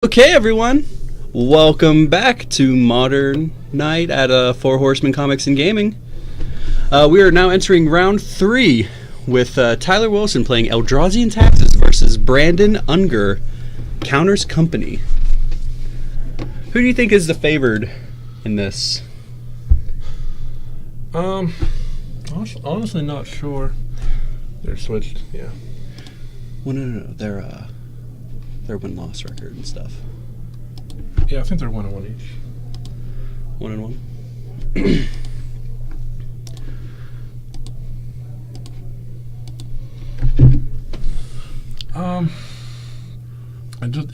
Okay, everyone, welcome back to Modern Night at Four Horsemen Comics and Gaming. We are now entering round 3 with Tyler Wilson playing Eldrazi and Taxes versus Brandon Unger, Counters Company. Who do you think is the favored in this? Honestly not sure. They're switched, yeah. Well, no. Their win-loss record and stuff. Yeah, I think they're 1-1 each. 1-1.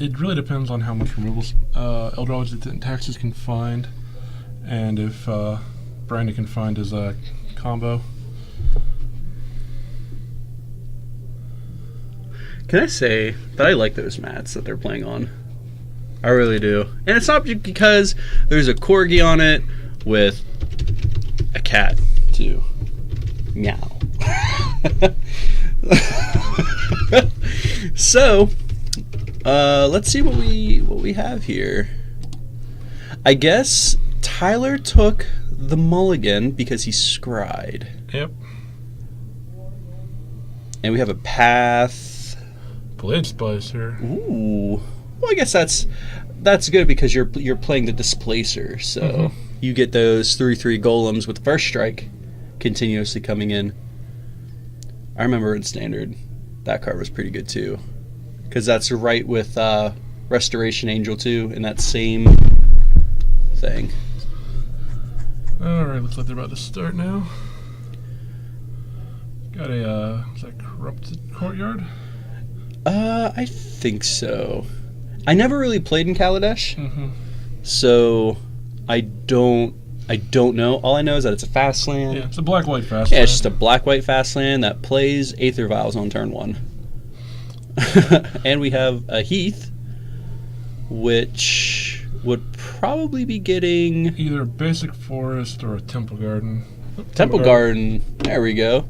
It really depends on how much removals Eldrazi and Taxes can find, and if Brandon can find his combo. Can I say that I like those mats that they're playing on? I really do. And it's not because there's a corgi on it with a cat, too. Meow. So, let's see what we have here. I guess Tyler took the mulligan because he scryed. Yep. And we have a path. Blade Splicer. Ooh. Well, I guess that's good because you're playing the displacer, so you get those 3/3 golems with first strike continuously coming in. I remember in Standard that card was pretty good too, because that's right with Restoration Angel too in that same thing. All right, looks like they're about to start now. Got a is that Corrupted Courtyard? I think so. I never really played in Kaladesh, so I don't know. All I know is that it's a fast land. Yeah, it's a black-white fast land. Yeah, it's just a black-white fast land that plays Aether Vials on turn 1. And we have a Heath, which would probably be getting either a basic forest or a Temple Garden. Temple Garden. There we go.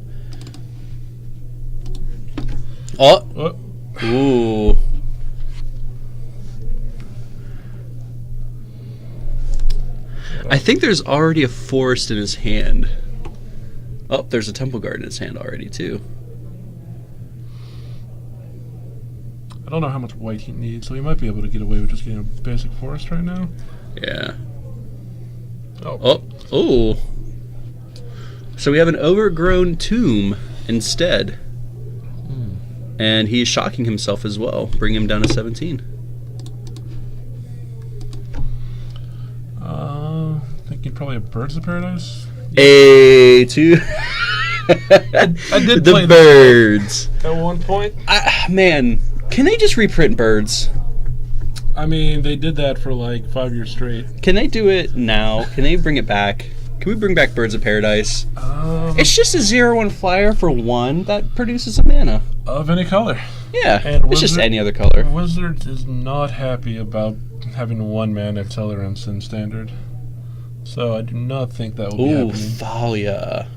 Oh. Ooh. I think there's already a forest in his hand. Oh, there's a Temple Garden in his hand already, too. I don't know how much white he needs, so he might be able to get away with just getting a basic forest right now. Yeah. Oh. Oh. So we have an overgrown tomb instead. And he is shocking himself as well, bringing him down to 17. Thinking probably a Birds of Paradise. A2. I did the play birds. At one point. Man, can they just reprint birds? I mean, they did that for like 5 years straight. Can they do it now? Can they bring it back? Can we bring back Birds of Paradise? It's just a 0/1 flyer for 1 that produces a mana. Of any color. Yeah, and it's just any other color. Wizard is not happy about having 1 mana accelerants in Standard. So I do not think that will be happening. Thalia.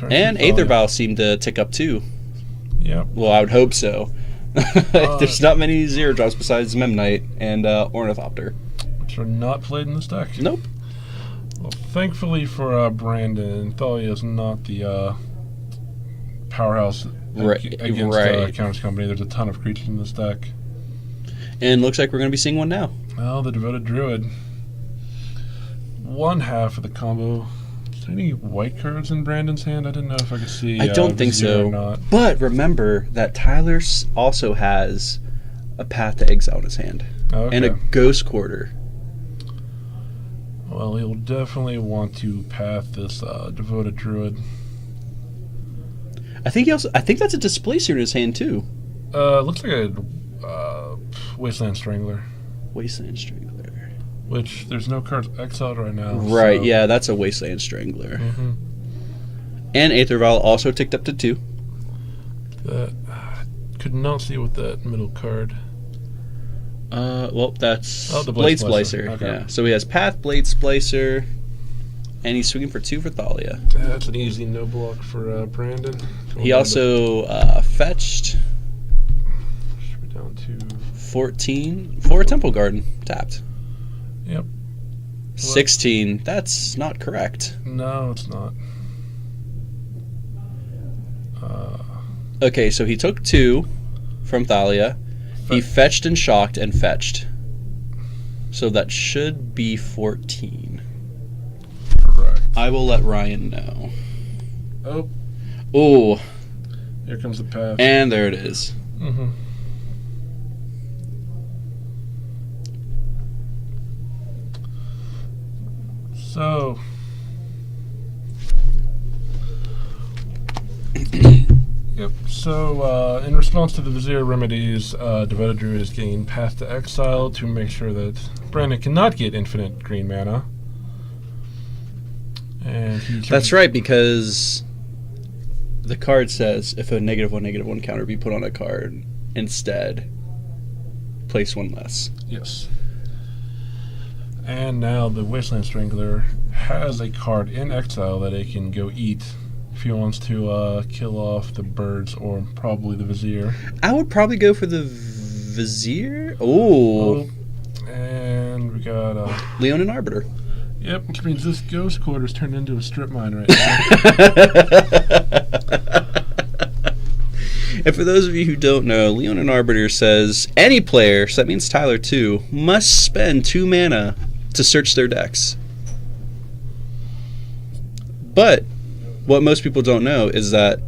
And Aether Vial seemed to tick up too. Yep. Well, I would hope so. There's not many 0 drops besides Memnite and Ornithopter. Which are not played in this deck. Nope. Well, thankfully for Brandon, Thalia is not the powerhouse against Counters Company. There's a ton of creatures in this deck. And looks like we're going to be seeing one now. Well, the Devoted Druid. One half of the combo. Is there any white cards in Brandon's hand? I didn't know if I could see. I don't think so. Or not. But remember that Tyler also has a Path to Exile in his hand. Okay. And a Ghost Quarter. Well, he'll definitely want to path this Devoted Druid. I think that's a Displacer in his hand too. Looks like a Wasteland Strangler. Wasteland Strangler. Which there's no cards exiled right now. Right, so. yeah, that's a Wasteland Strangler. And Aether Vial also ticked up to 2. That could not see with that middle card. Well, that's the Blade Splicer. Okay. Yeah, so he has Path, Blade Splicer, and he's swinging for 2 for Thalia. That's an easy no block for Brandon. He also fetched. Should be down to 14 for a Temple Garden, tapped. Yep. 16, that's not correct. No, it's not. Okay, so he took 2 from Thalia. He fetched and shocked and fetched. So that should be 14. Correct. I will let Ryan know. Oh. Oh. Here comes the pass. And there it is. Mm-hmm. So. Yep. So, in response to the Vizier remedies, Devoted Druid is getting Path to Exile to make sure that Brandon cannot get infinite green mana. And that's right, because the card says if a -1/-1 counter be put on a card, instead place 1 less. Yes. And now the Wasteland Strangler has a card in exile that it can go eat if he wants to kill off the birds or probably the Vizier. I would probably go for the Vizier. Oh. And we got Leonin Arbiter. Yep, which means this Ghost Quarter's turned into a strip mine right now. And for those of you who don't know, Leonin Arbiter says any player, so that means Tyler too, must spend 2 mana to search their decks. But what most people don't know is that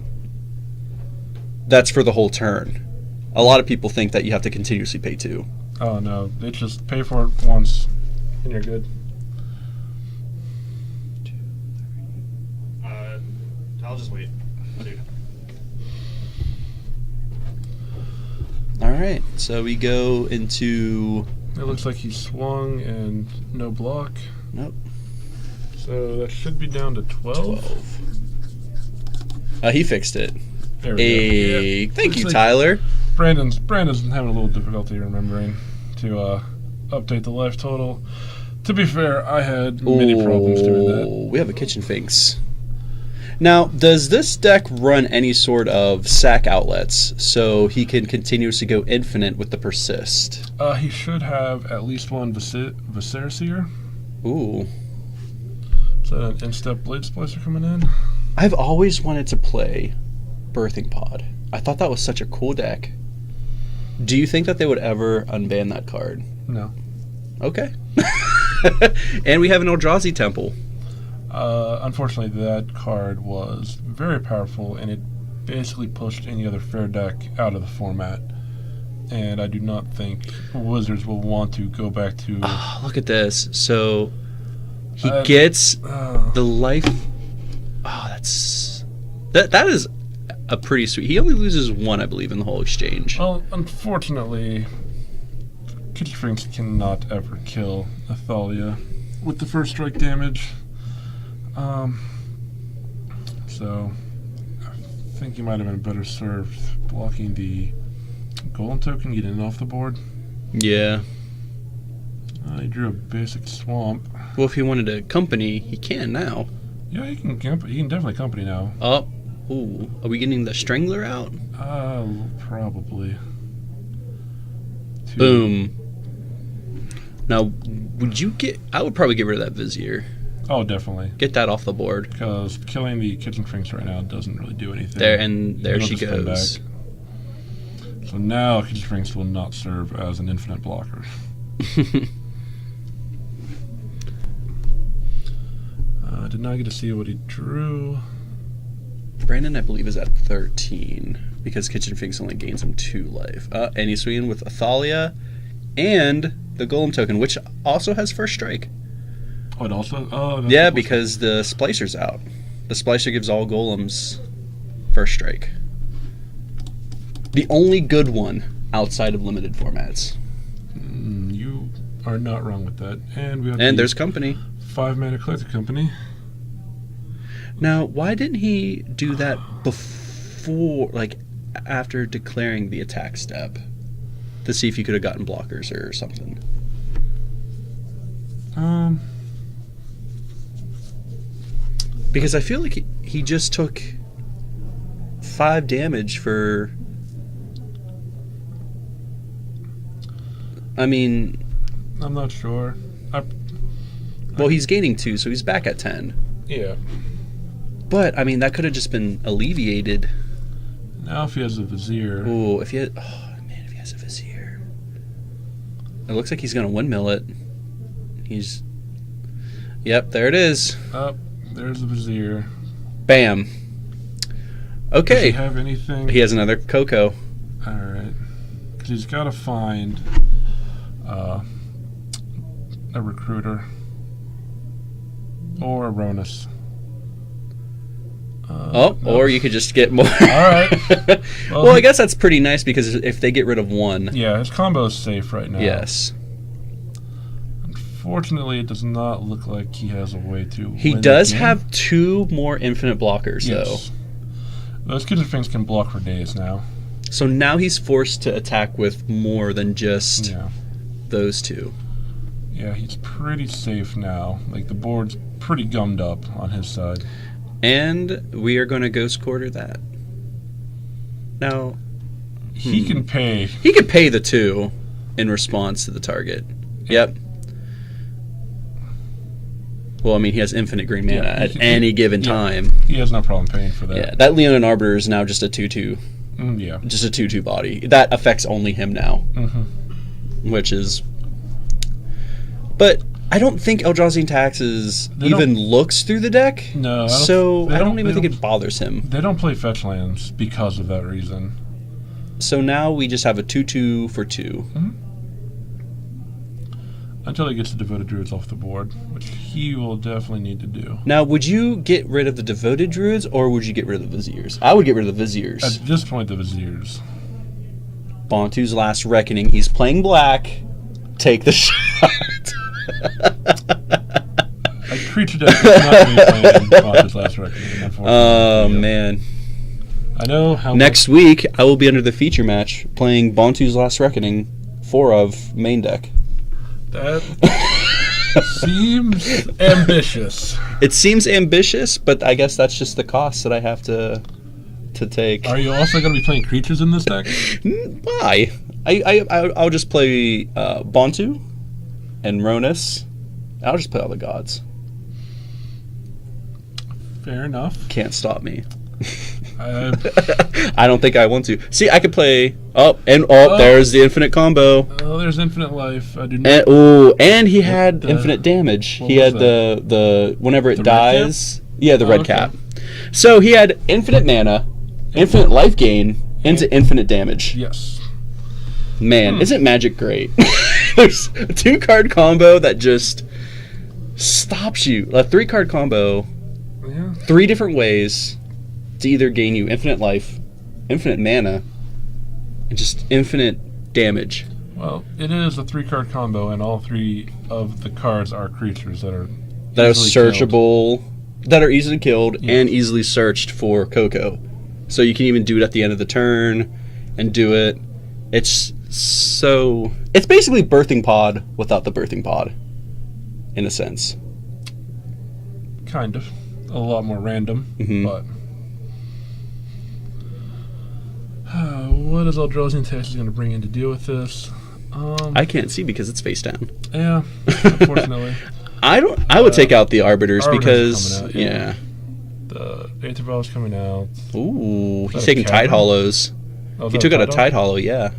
that's for the whole turn. A lot of people think that you have to continuously pay 2. Oh no, they just pay for it once and you're good. I'll just wait. Alright, so we go into... It looks like he swung and no block. Nope. So that should be down to 12. He fixed it. There we go. Yeah. Thank you, Tyler. Brandon's having a little difficulty remembering to update the life total. To be fair, I had many problems doing that. We have a Kitchen Finks. Now, does this deck run any sort of sack outlets so he can continuously go infinite with the persist? He should have at least one Viscera. Ooh. Is that an in-step Blade Splicer coming in? I've always wanted to play Birthing Pod. I thought that was such a cool deck. Do you think that they would ever unban that card? No. Okay. And we have an Eldrazi Temple. Unfortunately, that card was very powerful, and it basically pushed any other fair deck out of the format. And I do not think Wizards will want to go back to... Oh, look at this. So, he gets the life... Oh, that's... That is a pretty sweet... He only loses 1, I believe, in the whole exchange. Well, unfortunately, Kitchen Finks cannot ever kill Athalia with the first strike damage. So I think you might have been better served blocking the Golem token, getting it off the board. Yeah. He drew a basic swamp. Well, if he wanted to company, he can now. Yeah, he can definitely company now. Oh, ooh, are we getting the Strangler out? Probably. Boom. Now, would you get... I would probably get rid of that Vizier. Oh, definitely. Get that off the board. Because killing the Kitchen Finks right now doesn't really do anything. There she goes. So now Kitchen Finks will not serve as an infinite blocker. Did not get to see what he drew. Brandon, I believe, is at 13 because Kitchen Finks only gains him 2 life. And he's swinging with Athalia and the Golem token, which also has first strike. Oh, it also? Oh, yeah, because the Splicer's out. The Splicer gives all Golems first strike. The only good one outside of limited formats. You are not wrong with that. And we have there's company. 5-mana collector company. Now, why didn't he do that before, like, after declaring the attack step? To see if he could have gotten blockers or something. Because I feel like he just took 5 damage for... I mean, I'm not sure. well, he's gaining 2, so he's back at 10. Yeah. But, I mean, that could have just been alleviated. Now if he has a Vizier. Ooh, if he had... Oh, man, if he has a Vizier. It looks like he's going to windmill it. He's... Yep, there it is. Oh, there's the Vizier. Bam. Okay. Does he have anything? He has another Coco. Alright. Because he's got to find a Recruiter. Or a Ronus. No. Or you could just get more. Alright. Well, I guess that's pretty nice because if they get rid of 1. Yeah, his combo is safe right now. Yes. Unfortunately, it does not look like he has a way to He win does the game. have 2 more infinite blockers, Yes. though. Those kitchen things can block for days now. So now he's forced to attack with more than just those 2. Yeah, he's pretty safe now. Like, the board's pretty gummed up on his side. And we are going to Ghost Quarter that. Now, He can pay. he could pay the 2 in response to the target. Yep. Well, I mean, he has infinite green mana at any given time. He has no problem paying for that. Yeah, that Leonin Arbiter is now just a 2/2. Yeah. Just a 2/2 body. That affects only him now. Mm-hmm. Which is... But I don't think Eldrazi Taxes even looks through the deck. No, I don't even think it bothers him. They don't play fetch lands because of that reason. So now we just have a 2/2 for 2. Mm-hmm. Until he gets the Devoted Druids off the board, which he will definitely need to do. Now, would you get rid of the Devoted Druids, or would you get rid of the Viziers? I would get rid of the Viziers. At this point, the Viziers. Bontu's Last Reckoning. He's playing black. Take the shot. A creature deck is not going to be playing Bontu's Last Reckoning, unfortunately. Oh, man. I know how Next week, I will be under the feature match playing Bontu's Last Reckoning 4 of main deck. That seems ambitious. It seems ambitious, but I guess that's just the cost that I have to take. Are you also going to be playing creatures in this deck? Why? I'll just play Bontu and Ronus. I'll just play all the gods. Fair enough. Can't stop me. I don't think I want to. See, I could play. There's the infinite combo. Oh, there's infinite life. I do not. And he had infinite damage. He had the whenever it dies. Yeah, the red cap. So he had infinite mana, infinite life gain, into infinite damage. Yes. Man, isn't Magic great? There's a 2-card combo that just stops you. A 3-card combo, 3 different ways to either gain you infinite life, infinite mana, and just infinite damage. Well, it is a 3-card combo, and all 3 of the cards are creatures that are searchable, killed. that are easily killed, and easily searched for Coco. So you can even do it at the end of the turn and do it. It's basically Birthing Pod without the Birthing Pod, in a sense. Kind of. A lot more random, but... what is Eldrazi Taxes going to bring in to deal with this? I can't see because it's face down. Yeah, unfortunately. I would take out the Arbiters because out, the Aether Vial is coming out. Ooh, he's taking Tide Hollows. He took out a Tide Hollow, yeah.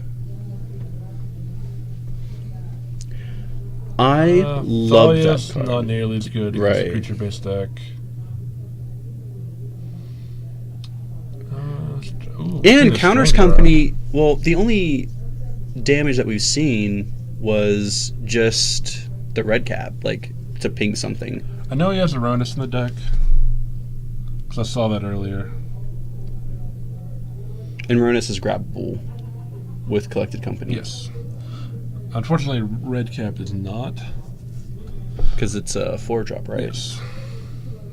I love that card. Not nearly as good against a creature-based deck. And Counters Company, well, the only damage that we've seen was just the red cap, like to ping something. I know he has Aronis in the deck, because I saw that earlier. And Aronis is grabbable with Collected Company. Yes. Unfortunately, red cap is not. Because it's a 4-drop, right? Yes.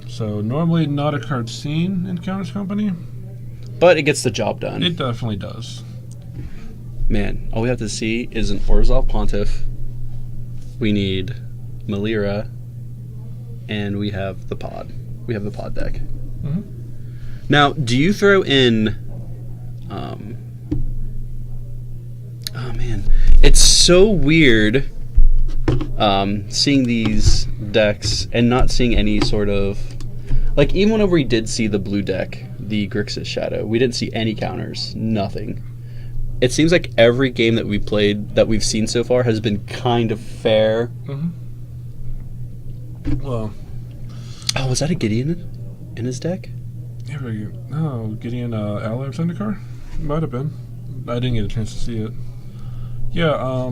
So normally not a card seen in Counters Company. But it gets the job done. It definitely does. Man, all we have to see is an Orzhov Pontiff. We need Malira. And we have the pod. We have the pod deck. Mm-hmm. Now, do you throw in... oh, man. It's so weird seeing these decks and not seeing any sort of... Like, even whenever we did see the blue deck, the Grixis Shadow, we didn't see any counters. Nothing. It seems like every game that we played, that we've seen so far, has been kind of fair. Mm-hmm. Well... Oh, was that a Gideon in his deck? Yeah, no, Gideon Ally Zendikar? Might have been. I didn't get a chance to see it. Yeah,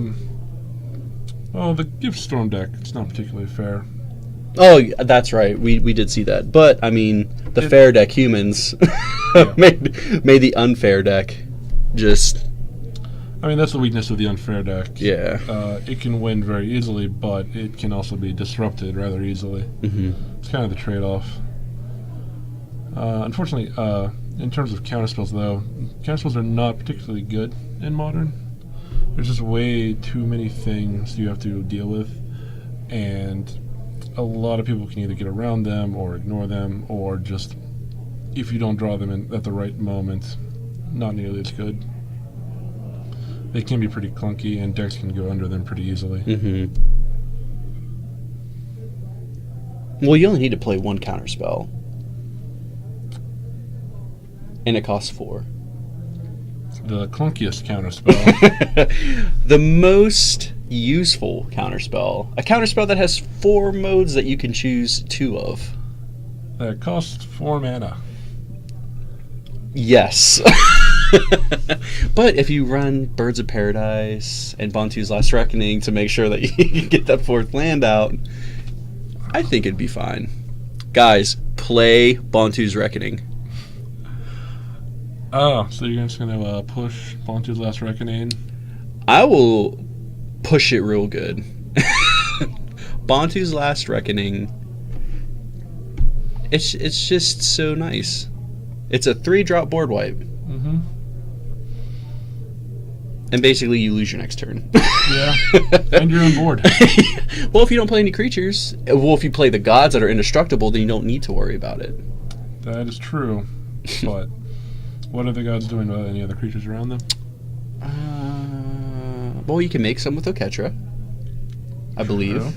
well, the Gift Storm deck, it's not particularly fair. Oh, that's right. We did see that. But, I mean, the fair deck humans made the unfair deck just... I mean, that's the weakness of the unfair deck. Yeah. It can win very easily, but it can also be disrupted rather easily. Mm-hmm. It's kind of the trade-off. Unfortunately, in terms of counterspells, though, counterspells are not particularly good in Modern. There's just way too many things you have to deal with, and a lot of people can either get around them or ignore them, or just, if you don't draw them in at the right moment, not nearly as good. They can be pretty clunky, and decks can go under them pretty easily. Mm-hmm. Well, you only need to play one counterspell. And it costs 4. The clunkiest counterspell. The most useful counterspell. A counterspell that has 4 modes that you can choose 2 of. That costs 4 mana. Yes. But if you run Birds of Paradise and Bantu's Last Reckoning to make sure that you can get that 4th land out, I think it'd be fine. Guys, play Bantu's Reckoning. Oh, so you're just going to push Bantu's Last Reckoning? I will push it real good. Bantu's Last Reckoning, it's just so nice. It's a 3-drop board wipe. Mm-hmm. And basically you lose your next turn. Yeah, and you're on board. Well, if you don't play any creatures, if you play the gods that are indestructible, then you don't need to worry about it. That is true, but what are the gods doing about any other creatures around them? Well, you can make some with Oketra, I believe. True.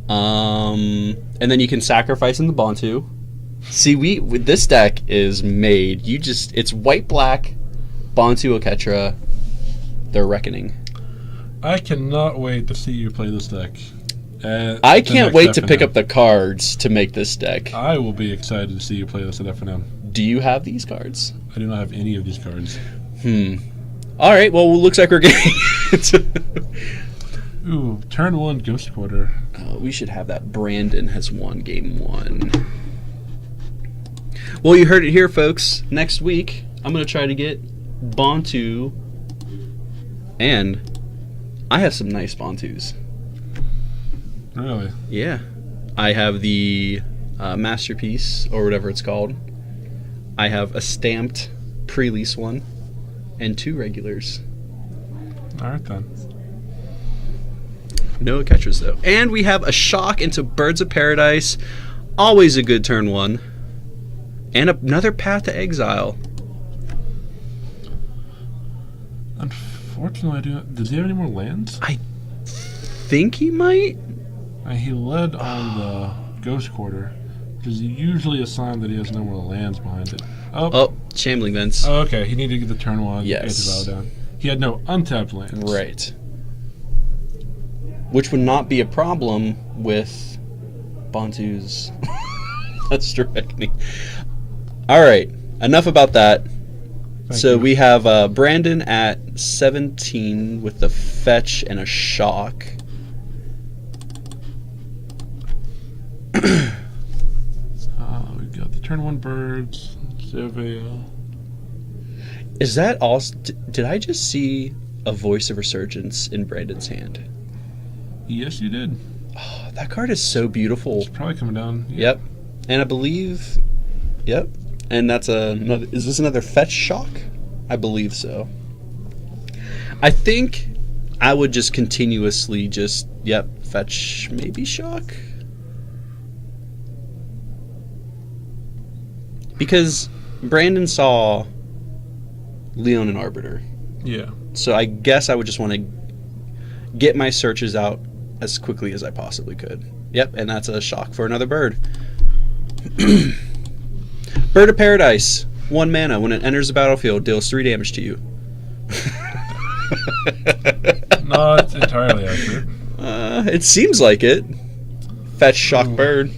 And then you can sacrifice in the Bantu. See, with this deck is made. It's white-black, Bantu Oketra, their Reckoning. I cannot wait to see you play this deck. I can't wait to pick up the cards to make this deck. I will be excited to see you play this at FNM. Do you have these cards? I do not have any of these cards. All right, well, looks like we're getting... Ooh, turn 1 Ghost Quarter. We should have that. Brandon has won game 1. Well, you heard it here, folks. Next week, I'm going to try to get Bantu, and I have some nice Bantus. Really? Yeah. I have the Masterpiece, or whatever it's called. I have a stamped pre-lease one, and 2 regulars. All right, then. No catchers, though. And we have a shock into Birds of Paradise. Always a good turn 1. And another Path to Exile. Unfortunately, does he have any more lands? I think he might. He led on the Ghost Quarter, which is usually a sign that he has no more lands behind it. Oh, Shambling Vents. Oh, okay. He needed to get the turn 1 Yes. anti-valor down. He had no untapped lands. Right. Which would not be a problem with Bantu's Last Reckoning. All right. Enough about that. Thank So you. we have Brandon at 17 with the fetch and a shock. We've got the turn 1 birds. Zevea. Is that also... Did I just see a Voice of Resurgence in Brandon's hand? Yes, you did. Oh, that card is so beautiful. It's probably coming down. Yeah. Yep. And I believe... Yep. And that's another... Is this another fetch shock? I believe so. I think I would just continuously just... Yep. Fetch, maybe shock? Because Brandon saw Leon and Arbiter. Yeah. So I guess I would just want to get my searches out as quickly as I possibly could. Yep, and that's a shock for another bird. Bird of Paradise. 1 mana. When it enters the battlefield, deals 3 damage to you. Not entirely accurate. It seems like it. Fetch shock bird.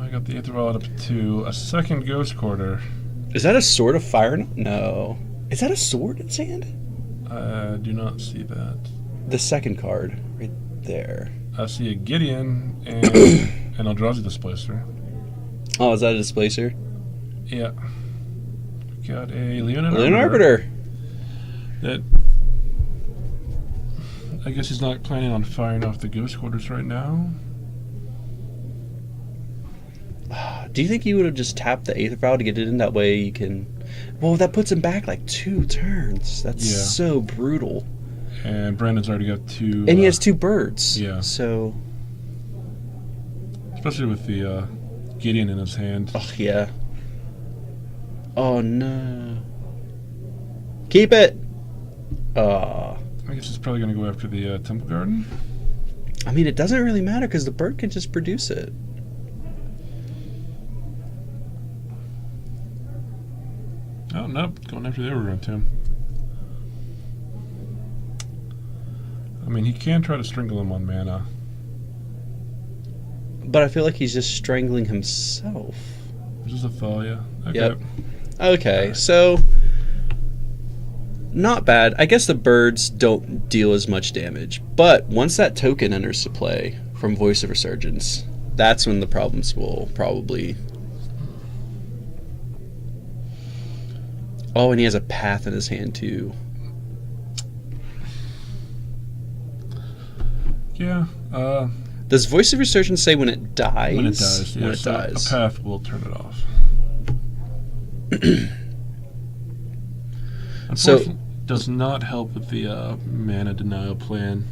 I got the Aether Vial up to a second Ghost Quarter. Is that a Sword of Fire? No. Is that a sword in his hand? I do not see that. The second card, right there. I see a Gideon and an Eldrazi Displacer. Oh, is that a Displacer? Yeah. Got a Leon Arbiter. That I guess he's not planning on firing off the Ghost Quarters right now. Do you think he would have just tapped the Aether Vial to get it in? That way you can... Well, that puts him back like 2 turns. That's so brutal. And Brandon's already got 2... And he has 2 birds. Yeah. So... Especially with the Gideon in his hand. Oh, yeah. Oh, no. Keep it! I guess he's probably going to go after the Temple Garden. I mean, it doesn't really matter because the bird can just produce it. Oh, nope. Going after the Overgrown Tomb. I mean, he can try to strangle him on mana. But I feel like he's just strangling himself. This is a Thalia. Okay. Yep. Okay, so... Not bad. I guess the birds don't deal as much damage. But once that token enters to play from Voice of Resurgence, that's when the problems will probably... Oh, and he has a path in his hand, too. Yeah. Does Voice of Resurgence say when it dies? When it dies, yeah. When it dies. A path will turn it off. Unfortunately, does not help with the mana denial plan.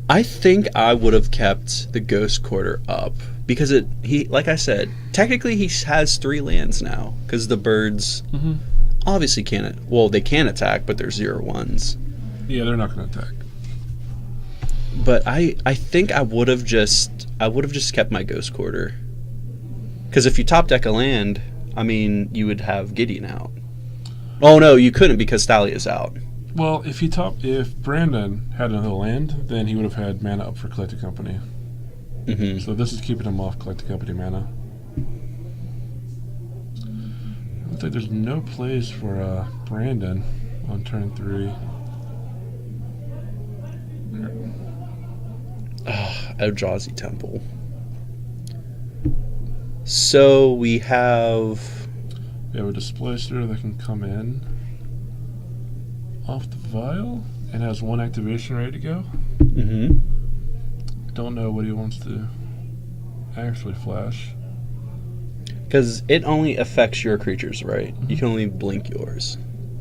I think I would have kept the Ghost Quarter up because he like I said, technically he has 3 lands now because the birds obviously can't. Well, they can attack, but they're 0/1s. Yeah, they're not going to attack. But I think I would have just kept my Ghost Quarter because if you top deck a land, I mean you would have Gideon out. Oh no, you couldn't because Thalia's out. Well, if Brandon had another land, then he would have had mana up for Collected Company. So this is keeping him off Collected Company mana. Looks like there's no place for Brandon on turn 3. Eldrazi Temple. So we have a Displacer that can come in off the vial and has 1 activation ready to go. Don't know what he wants to actually flash. Because it only affects your creatures, right? You can only blink yours.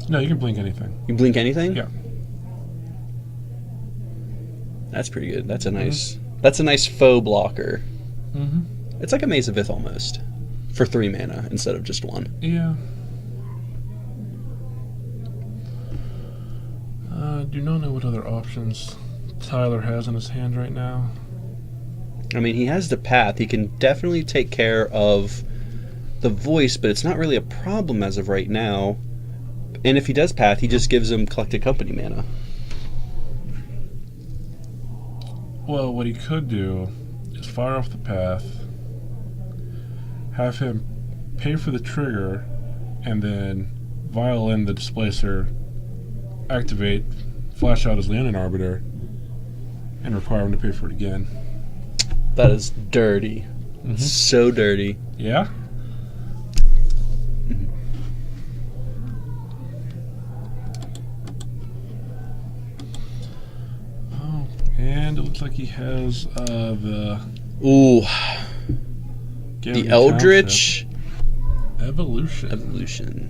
No, you can blink anything. You blink anything? Yeah. That's pretty good. That's a nice faux blocker. It's like a Maze of Ith almost. For 3 mana instead of just 1. Yeah. Do not know what other options Tyler has in his hand right now. I mean, he has the path. He can definitely take care of the voice, but it's not really a problem as of right now. And if he does path, he just gives him Collected Company mana. Well, what he could do is fire off the path, have him pay for the trigger, and then vial in the Displacer, activate, flash out his Leonin Arbiter, and require him to pay for it again. That is dirty. So dirty. Yeah? Oh, and it looks like he has the Eldritch Evolution.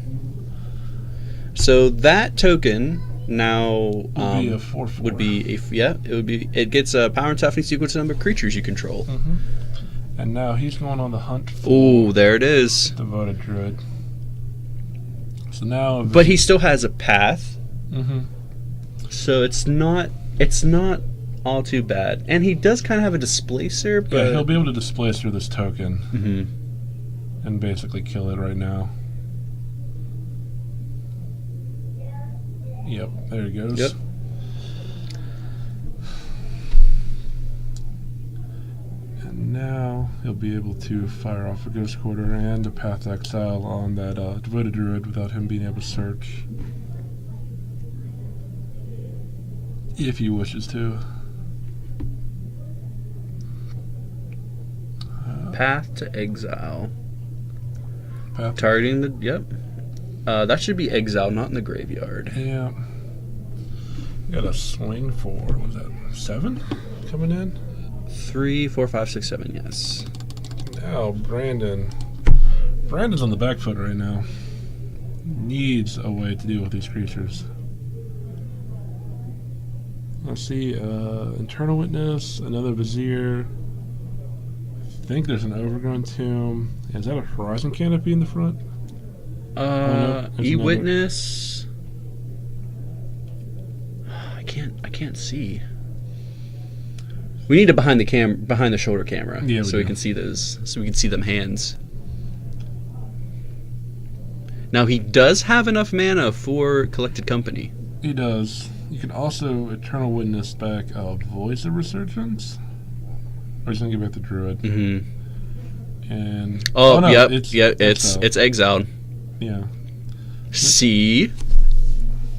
So that token now would be a 4/4. Would be it gets a power and toughness equal to the number of creatures you control. And now he's going on the hunt for there it is. Devoted Druid. So now, but he still has a path. Mm-hmm. So it's not all too bad, and he does kind of have a displacer. But yeah, he'll be able to displace through this token Mm-hmm. and basically kill it right now. Yep, there he goes. Yep. And now he'll be able to fire off a Ghost Quarter and a Path to Exile on that Devoted Druid without him being able to search. If he wishes to. Path to Exile. Path. Targeting the that should be Exile, not in the graveyard. Yeah. Got a swing for, what was that, 7 coming in? 3, 4, 5, 6, 7. Yes. Now Brandon's on the back foot right now. Needs a way to deal with these creatures. Let's see, Internal Witness, another Vizier. I think there's an Overgrown Tomb. Is that a Horizon Canopy in the front? No, E-Witness. I can't see. We need a behind the shoulder camera, yeah, so we can see those. So we can see them hands. Now he does have enough mana for Collected Company. He does. You can also Eternal Witness back Voice of Resurgence. Or he's gonna give back the Druid. Mm-hmm. And no, yep, it's exiled. Yeah. See,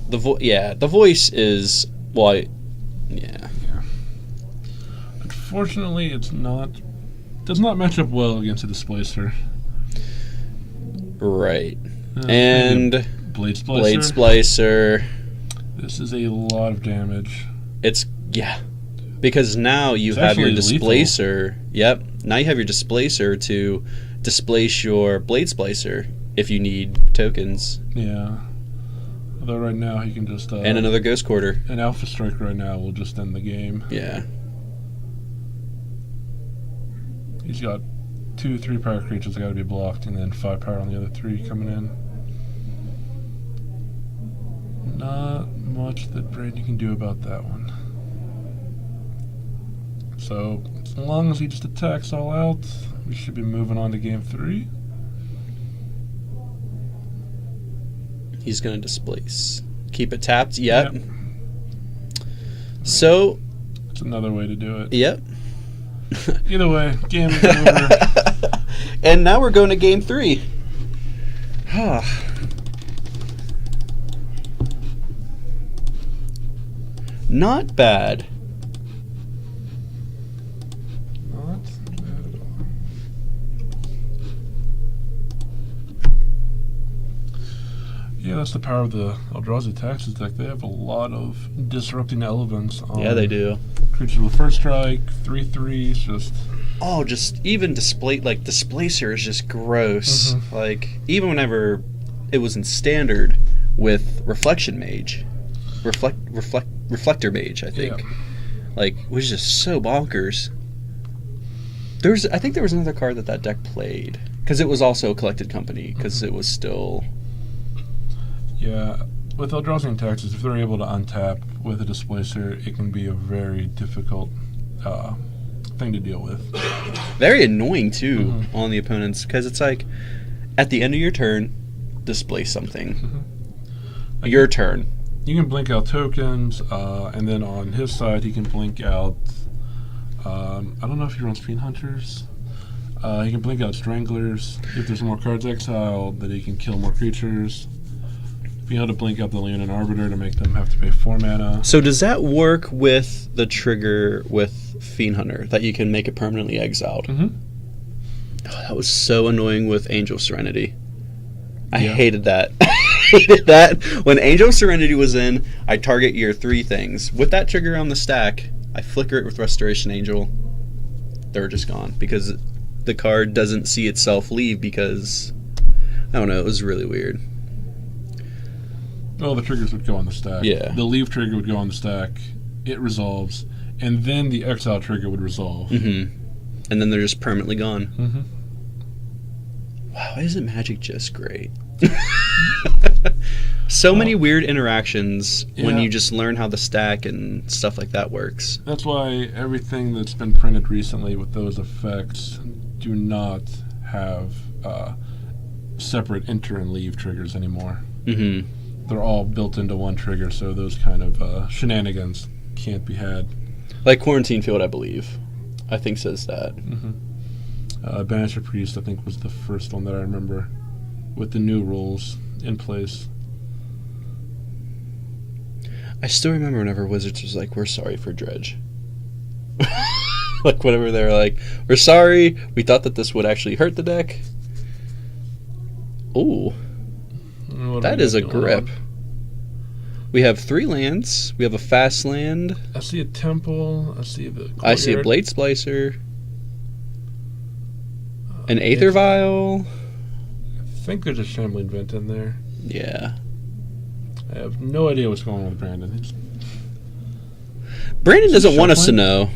the voice is yeah. Yeah. Unfortunately, does not match up well against a Displacer. Right. And Blade Splicer. Blade Splicer. This is a lot of damage. Because now you have your Displacer. Lethal. Yep. Now you have your Displacer to displace your Blade Splicer if you need tokens. Yeah. Although right now he can just and another Ghost Quarter. An Alpha Strike right now will just end the game. Yeah. He's got 2 3-power creatures that got to be blocked, and then 5 power on the other 3 coming in. Not much that Brandon can do about that one. So, as long as he just attacks all out, we should be moving on to game 3. He's going to displace. Keep it tapped. Yep. So. That's another way to do it. Yep. Either way, game is over. And now we're going to game 3. Not bad. Not bad at all. Yeah, that's the power of the Eldrazi Taxes deck. They have a lot of disrupting elements on Yeah, they do. creatures with first strike, 3/3s, just Even Displacer is just gross. Mm-hmm. Like, even whenever it was in Standard with Reflection Mage. Reflector Mage, I think. Yeah. Like, was just so bonkers. I think there was another card that deck played. Because it was also a Collected Company. Because it was still... Yeah, with Eldrazi Taxes, if they're able to untap with a Displacer, it can be a very difficult thing to deal with. Very annoying, too, on the opponents. Because it's like, at the end of your turn, displace something. Like Your turn. You can blink out tokens, and then on his side, he can blink out... I don't know if he runs Fiend Hunters. He can blink out Stranglers. If there's more cards exiled, then he can kill more creatures. Being able to blink out the Leonin Arbiter to make them have to pay 4 mana. So does that work with the trigger with Fiend Hunter, that you can make it permanently exiled? Mm-hmm. Oh, that was so annoying with Angel Serenity. I Yeah. hated that. I hated that. When Angel Serenity was in, I target your 3 things. With that trigger on the stack, I flicker it with Restoration Angel. They're just gone. Because the card doesn't see itself leave because... I don't know, it was really weird. Well, the triggers would go on the stack. Yeah. The leave trigger would go on the stack. It resolves. And then the exile trigger would resolve. Mm-hmm. And then they're just permanently gone. Mm-hmm. Wow, isn't Magic just great? so many weird interactions when Yeah. you just learn how the stack and stuff like that works. That's why everything that's been printed recently with those effects do not have separate enter and leave triggers anymore. Mm-hmm. They're all built into one trigger, so those kind of shenanigans can't be had. Like Quarantine Field, I believe. I think says that. Banisher Priest, I think, was the first one that I remember with the new rules in place. I still remember whenever Wizards was like, we're sorry for Dredge. Like, whenever they were like, we're sorry, we thought that this would actually hurt the deck. Ooh, that is a grip. We have 3 lands. We have a fast land. I see a temple. I see the I see a courtyard. Blade Splicer. An Aether Vial. I think there's a Shambling Vent in there. Yeah. I have no idea what's going on with Brandon. Brandon Is he doesn't want us to shuffling? know.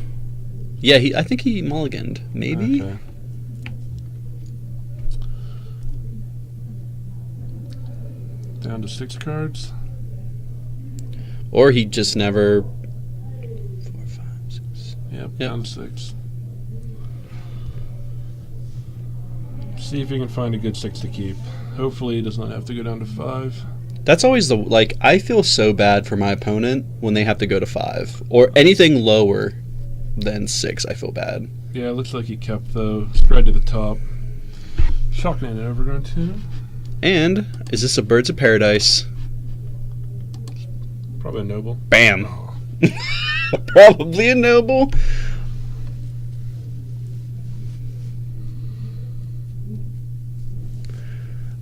Yeah, I think he mulliganed. Maybe? Okay. Down to 6 cards. Or he just never... 4, 5, 6. Yep, down to 6. See if he can find a good 6 to keep. Hopefully he does not have to go down to 5. That's always the... Like, I feel so bad for my opponent when they have to go to 5. Or anything lower than 6, I feel bad. Yeah, it looks like he kept the spread to the top. Shockland and Overgrown Tomb. And, is this a Birds of Paradise? Probably a Noble. Bam! Oh. Probably a Noble.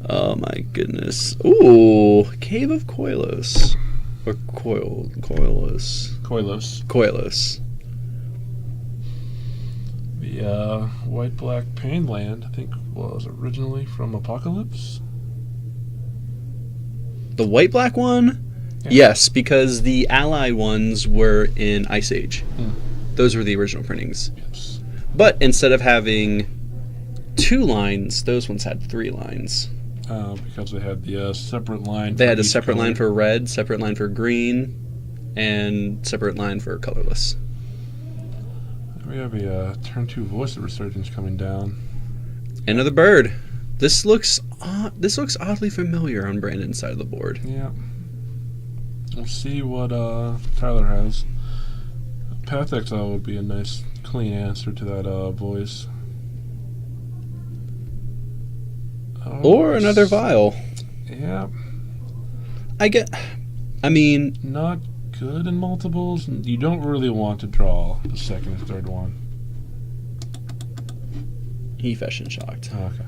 Oh my goodness. Ooh, Cave of Koilos. Or Koilos. Koilos. Koilos. The white-black Pain Land, I think, was originally from Apocalypse. The white-black one? Yeah. Yes, because the ally ones were in Ice Age. Hmm. Those were the original printings. Yes. But instead of having 2 lines, those ones had 3 lines. Because they had the separate line. They for had a each separate color. line for red, separate line for green, and separate line for colorless. We have a turn 2 Voice of Resurgence coming down. Another bird. This looks oddly familiar on Brandon's side of the board. Yeah. We'll see what Tyler has. Path Exile would be a nice, clean answer to that voice. Oh, Or another vial. Yeah. I mean, Not good in multiples. You don't really want to draw the second and third one. he fashion shocked. Okay.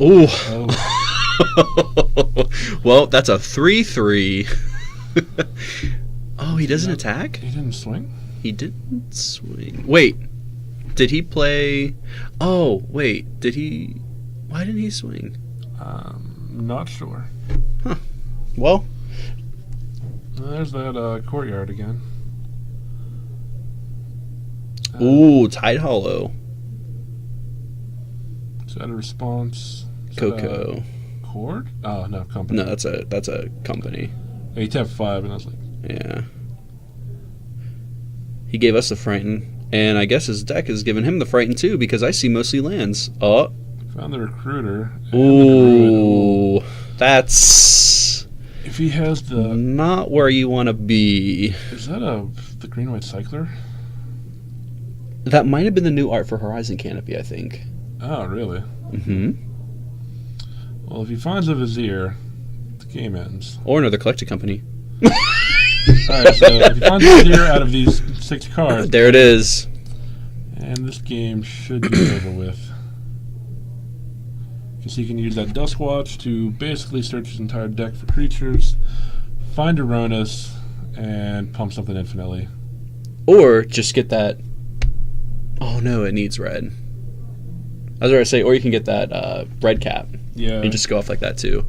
Ooh. Oh. Well, that's a 3/3. Oh, he doesn't attack? He didn't swing? He didn't swing. Wait. Did he play... Oh, wait. Did he... Why didn't he swing? Not sure. Well, There's that courtyard again. ooh, Tide Hollow. Is that a response? Is that Coco. a Chord? Oh, no, company. No, that's a company. He tapped 5, and I was like, Yeah. He gave us the Frighten, and I guess his deck has given him the Frighten too, because I see mostly lands. Oh. found the Recruiter. And the Druid. Ooh. That's If he has the... not where you want to be. Is that the Green-White Cycler? That might have been the new art for Horizon Canopy, I think. Oh, really? Mm-hmm. Well, if he finds a Vizier, the game ends. Or another collected company. Alright, so if he finds a Vizier out of these 6 cards, There it is. and this game should be over with. Because he can use that Duskwatch to basically search his entire deck for creatures, find Aronis, and pump something infinitely. Or just get that... Oh no, it needs red. I was going to say, or you can get that red cap. Yeah. And just go off like that too.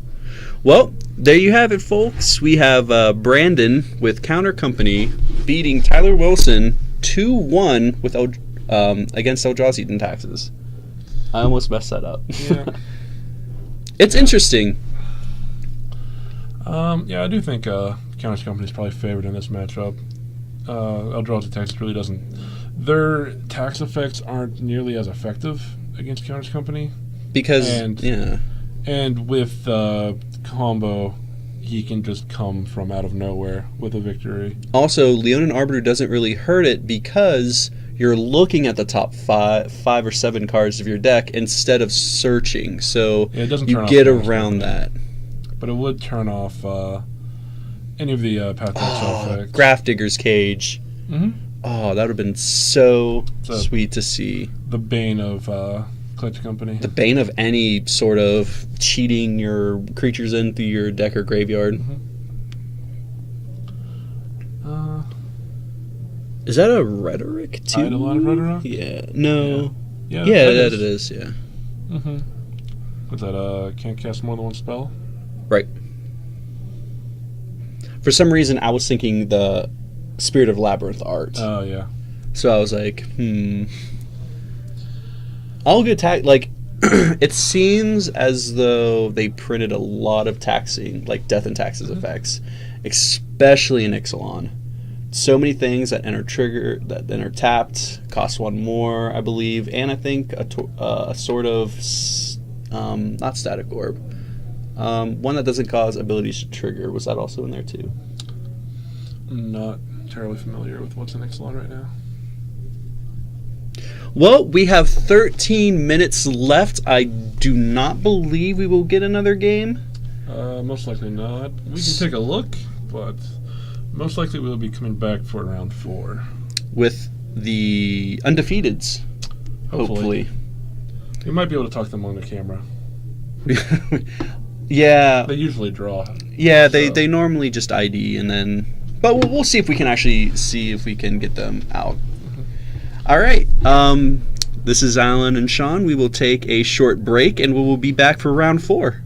Well, there you have it, folks. We have Brandon with Counter Company beating Tyler Wilson 2-1 with against Eldrazi and taxes. I almost messed that up. Yeah. It's interesting. Yeah, I do think Counter's Company is probably favored in this matchup. Eldrazi Texas really doesn't. Their tax effects aren't nearly as effective against Counter's Company. Because, And with combo, he can just come from out of nowhere with a victory. Also, Leonin Arbiter doesn't really hurt it because you're looking at the top five or seven cards of your deck instead of searching. So Yeah, it doesn't you turn get off around that. But it would turn off any of the Path to Exile effects. Grafdigger's Cage. Mm-hmm. Oh, that would have been so sweet to see. The bane of Collector Company. The bane of any sort of cheating your creatures into your deck or graveyard. Mm-hmm. Is that a Rhetoric too? Eidolon Rhetoric? Yeah. No. Yeah, that it is, yeah. Mm-hmm. What's that, can't cast more than one spell? Right. For some reason, I was thinking the Spirit of Labyrinth art. Oh, yeah. So I was like, All good tax. Like, it seems as though they printed a lot of taxing, like death and taxes effects, especially in Ixalan. So many things that enter tapped, cost one more, I believe, and I think a sort of not static orb, one that doesn't cause abilities to trigger. Was that also in there too? I'm not terribly familiar with what's in Ixalan right now. Well, we have 13 minutes left. I do not believe we will get another game. Most likely not. We can take a look, but most likely we'll be coming back for round 4. With the undefeateds. Hopefully. We might be able to talk them on the camera. Yeah. They usually draw. Yeah, they normally just ID and then... But we'll see if we can actually see if we can get them out. All right. This is Alan and Sean. We will take a short break and we will be back for round 4.